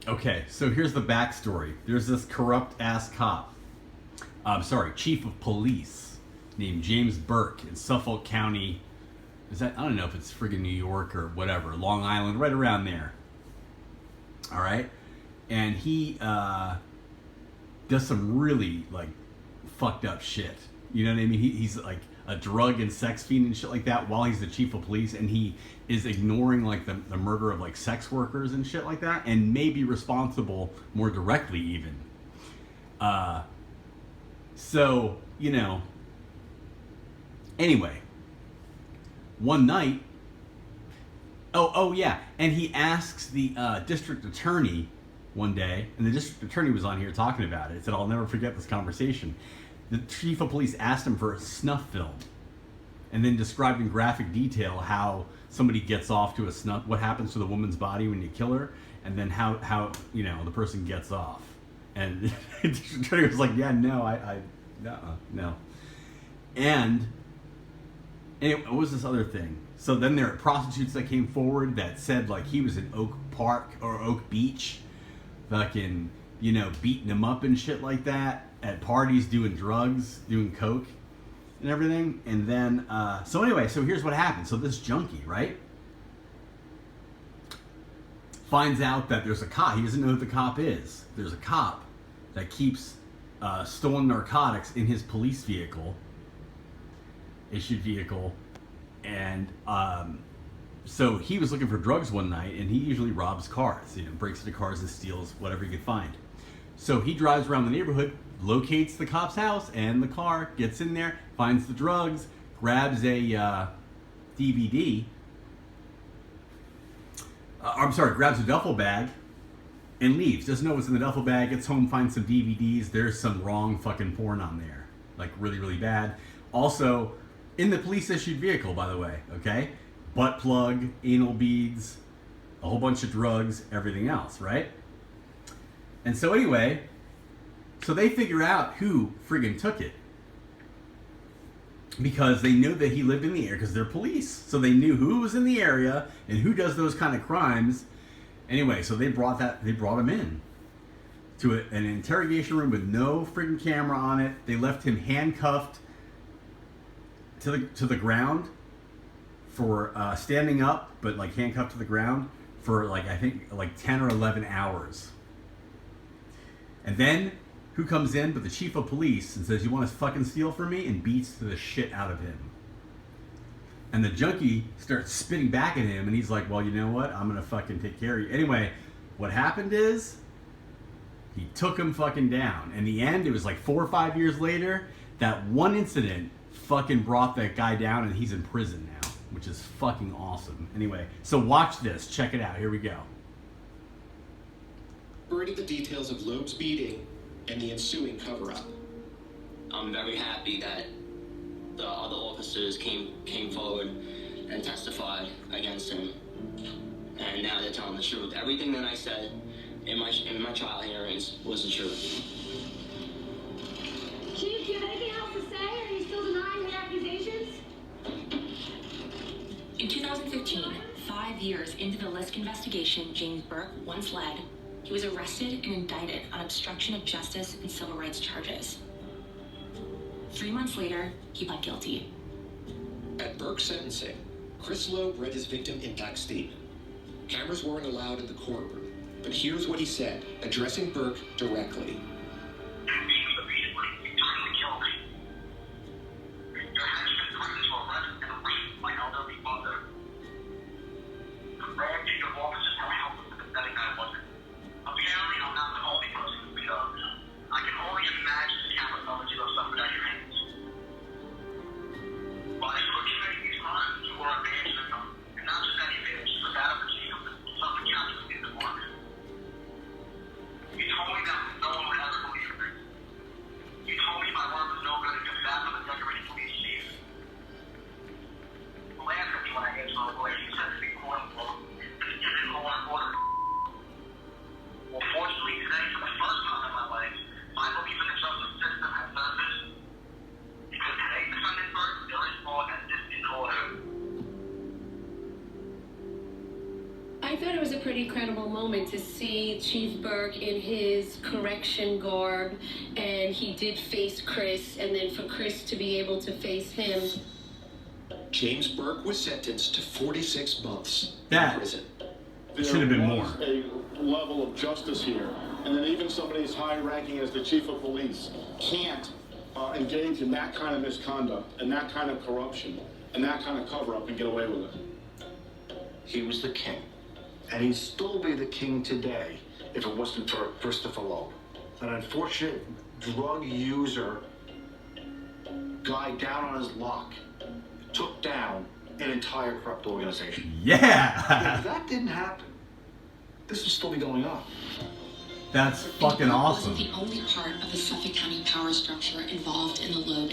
Okay, so here's the backstory. There's this corrupt-ass cop, chief of police, named James Burke in Suffolk County. I don't know if it's friggin' New York or whatever, Long Island, right around there. All right? And he does some really, like, fucked up shit. You know what I mean? He's like a drug and sex fiend and shit like that while he's the chief of police, and he is ignoring like the murder of like sex workers and shit like that, and may be responsible more directly even. So, you know, anyway, one night, oh yeah, and he asks the district attorney one day, and the district attorney was on here talking about it. He said, I'll never forget this conversation. The chief of police asked him for a snuff film, and then described in graphic detail how somebody gets off to a snuff, what happens to the woman's body when you kill her, and then how you know the person gets off. And the district attorney was like, yeah, no, no. And anyway, what was this other thing? So then there are prostitutes that came forward that said like he was in Oak Park or Oak Beach, fucking, you know, beating him up and shit like that at parties, doing drugs, doing coke and everything. And then, so anyway, so here's what happened. So this junkie, right, finds out that there's a cop. He doesn't know who the cop is. There's a cop that keeps stolen narcotics in his police vehicle, issued vehicle. And so he was looking for drugs one night, and he usually robs cars, you know, breaks into cars and steals whatever he could find. So he drives around the neighborhood, locates the cop's house and the car, gets in there, finds the drugs, grabs a DVD. Grabs a duffel bag and leaves. Doesn't know what's in the duffel bag, gets home, finds some DVDs. There's some wrong fucking porn on there. Like really, really bad. Also, in the police issued vehicle, by the way, okay? Butt plug, anal beads, a whole bunch of drugs, everything else, right? And so anyway, so they figure out who friggin' took it. Because they knew that he lived in the area, because they're police. So they knew who was in the area and who does those kind of crimes. Anyway, so they brought him in to an interrogation room with no friggin' camera on it. They left him handcuffed to the ground for standing up, but like handcuffed to the ground for like, I think like 10 or 11 hours. And then who comes in but the chief of police and says, you want to fucking steal from me? And beats the shit out of him. And the junkie starts spitting back at him, and he's like, well, you know what? I'm going to fucking take care of you. Anyway, what happened is he took him fucking down. In the end, it was like 4 or 5 years later, that one incident fucking brought that guy down, and he's in prison now, which is fucking awesome. Anyway, so watch this. Check it out. Here we go. Ready the details of Loeb's beating and the ensuing cover-up. I'm very happy that the other officers came forward and testified against him, and now they're telling the truth. Everything that I said in my trial hearings was the truth. Chief, do you have anything else to say, or are you still denying the accusations? In 2015, 5 years into the Lisk investigation James Burke once led, he was arrested and indicted on obstruction of justice and civil rights charges. 3 months later, he pled guilty. At Burke's sentencing, Chris Loeb read his victim impact statement. Cameras weren't allowed in the courtroom, but here's what he said, addressing Burke directly. incredible moment to see Chief Burke in his correction garb, and he did face Chris, and then for Chris to be able to face him. James Burke was sentenced to 46 months That in prison. should have been more. There was a level of justice here, and then even somebody as high-ranking as the chief of police can't engage in that kind of misconduct and that kind of corruption and that kind of cover-up and get away with it. He was the king, and he'd still be the king today if it wasn't for Christopher Loeb, an unfortunate drug user guy down on his luck, took down an entire corrupt organization. Yeah. If that didn't happen, this would still be going on. That's fucking awesome. Wasn't the only part of the Suffolk County power structure involved in the Loeb